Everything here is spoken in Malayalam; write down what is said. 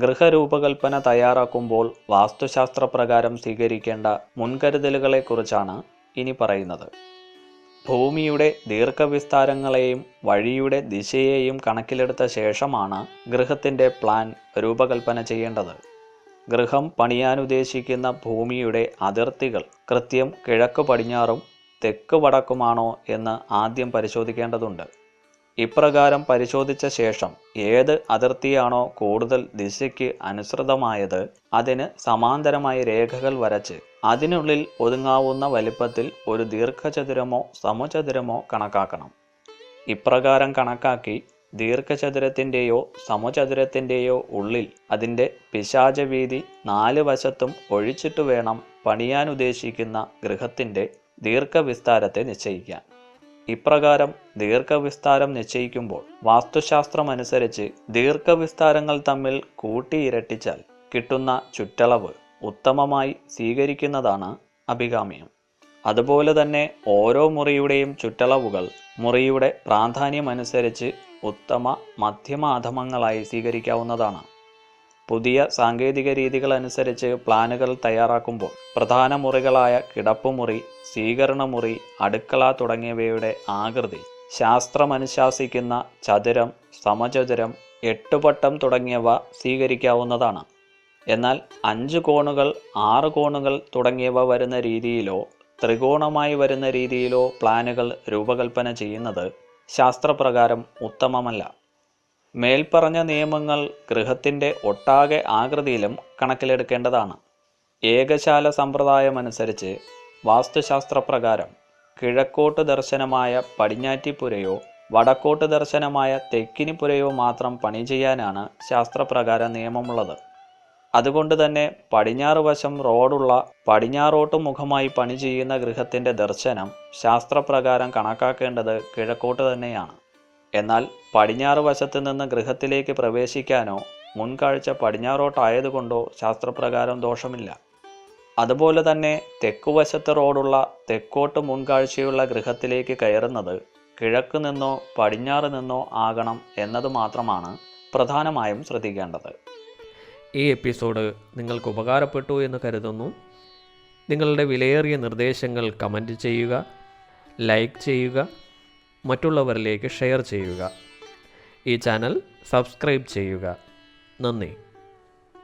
ഗൃഹരൂപകൽപ്പന തയ്യാറാക്കുമ്പോൾ വാസ്തുശാസ്ത്രപ്രകാരം സ്വീകരിക്കേണ്ട മുൻകരുതലുകളെക്കുറിച്ചാണ് ഇനി പറയുന്നത്. ഭൂമിയുടെ ദീർഘവിസ്താരങ്ങളെയും വഴിയുടെ ദിശയെയും കണക്കിലെടുത്ത ശേഷമാണ് ഗൃഹത്തിൻ്റെ പ്ലാൻ രൂപകൽപ്പന ചെയ്യേണ്ടത്. ഗൃഹം പണിയാനുദ്ദേശിക്കുന്ന ഭൂമിയുടെ അതിർത്തികൾ കൃത്യം കിഴക്ക് പടിഞ്ഞാറും തെക്ക് വടക്കുമാണോ എന്ന് ആദ്യം പരിശോധിക്കേണ്ടതുണ്ട്. ഇപ്രകാരം പരിശോധിച്ച ശേഷം ഏത് അതിർത്തിയാണോ കൂടുതൽ ദിശയ്ക്ക് അനുസൃതമായത് അതിന് സമാന്തരമായി രേഖകൾ വരച്ച് അതിനുള്ളിൽ ഒതുങ്ങാവുന്ന വലിപ്പത്തിൽ ഒരു ദീർഘചതുരമോ സമചതുരമോ കണക്കാക്കണം. ഇപ്രകാരം കണക്കാക്കി ദീർഘചതുരത്തിൻ്റെയോ സമചതുരത്തിൻ്റെയോ ഉള്ളിൽ അതിൻ്റെ പിശാചവീതി 4 വശത്തും ഒഴിച്ചിട്ട് വേണം പണിയാനുദ്ദേശിക്കുന്ന ഗൃഹത്തിൻ്റെ ദീർഘവിസ്താരത്തെ നിശ്ചയിക്കാൻ. ഇപ്രകാരം ദീർഘവിസ്താരം നിശ്ചയിക്കുമ്പോൾ വാസ്തുശാസ്ത്രമനുസരിച്ച് ദീർഘവിസ്താരങ്ങൾ തമ്മിൽ കൂട്ടി ഇരട്ടിച്ചാൽ കിട്ടുന്ന ചുറ്റളവ് ഉത്തമമായി സ്വീകരിക്കുന്നതാണ് അഭികാമ്യം. അതുപോലെ തന്നെ ഓരോ മുറിയുടെയും ചുറ്റളവുകൾ മുറിയുടെ പ്രാധാന്യമനുസരിച്ച് ഉത്തമ മധ്യമ അധമങ്ങളായി സ്വീകരിക്കാവുന്നതാണ്. പുതിയ സാങ്കേതിക രീതികൾ അനുസരിച്ച് പ്ലാനുകൾ തയ്യാറാക്കുമ്പോൾ പ്രധാന മുറികളായ കിടപ്പുമുറി, സ്വീകരണമുറി, അടുക്കള തുടങ്ങിയവയുടെ ആകൃതി ശാസ്ത്രമനുശാസിക്കുന്ന ചതുരം, സമചതുരം, 8 പട്ടം തുടങ്ങിയവ സ്വീകരിക്കാവുന്നതാണ്. എന്നാൽ 5 കോണുകൾ, 6 കോണുകൾ തുടങ്ങിയവ വരുന്ന രീതിയിലോ ത്രികോണമായി വരുന്ന രീതിയിലോ പ്ലാനുകൾ രൂപകൽപ്പന ചെയ്യുന്നത് ശാസ്ത്രപ്രകാരം ഉത്തമമല്ല. മേൽപ്പറഞ്ഞ നിയമങ്ങൾ ഗൃഹത്തിൻ്റെ ഒട്ടാകെ ആകൃതിയിലും കണക്കിലെടുക്കേണ്ടതാണ്. ഏകശാല സമ്പ്രദായമനുസരിച്ച് വാസ്തുശാസ്ത്രപ്രകാരം കിഴക്കോട്ട് ദർശനമായ പടിഞ്ഞാറ്റിപ്പുരയോ വടക്കോട്ട് ദർശനമായ തെക്കിനിപ്പുരയോ മാത്രം പണി ചെയ്യാനാണ് ശാസ്ത്രപ്രകാരം നിയമമുള്ളത്. അതുകൊണ്ട് തന്നെ പടിഞ്ഞാറ് വശം റോഡുള്ള പടിഞ്ഞാറോട്ട് മുഖമായി പണി ചെയ്യുന്ന ഗൃഹത്തിൻ്റെ ദർശനം ശാസ്ത്രപ്രകാരം കണക്കാക്കേണ്ടത് കിഴക്കോട്ട് തന്നെയാണ്. എന്നാൽ പടിഞ്ഞാറ് വശത്ത് നിന്ന് ഗൃഹത്തിലേക്ക് പ്രവേശിക്കാനോ മുൻകാഴ്ച പടിഞ്ഞാറോട്ടായതുകൊണ്ടോ ശാസ്ത്രപ്രകാരം ദോഷമില്ല. അതുപോലെ തന്നെ തെക്കുവശത്ത് റോഡുള്ള തെക്കോട്ട് മുൻകാഴ്ചയുള്ള ഗൃഹത്തിലേക്ക് കയറുന്നത് കിഴക്ക് നിന്നോ പടിഞ്ഞാറ് നിന്നോ ആകണം എന്നത് മാത്രമാണ് പ്രധാനമായും ശ്രദ്ധിക്കേണ്ടത്. ഈ എപ്പിസോഡ് നിങ്ങൾക്ക് ഉപകാരപ്പെട്ടു എന്ന് കരുതുന്നു. നിങ്ങളുടെ വിലയേറിയ നിർദ്ദേശങ്ങൾ കമൻറ്റ് ചെയ്യുക, ലൈക്ക് ചെയ്യുക, മറ്റുള്ളവരിലേക്ക് ഷെയർ ചെയ്യുക. ഈ ചാനൽ സബ്സ്ക്രൈബ് ചെയ്യുക. നന്ദി.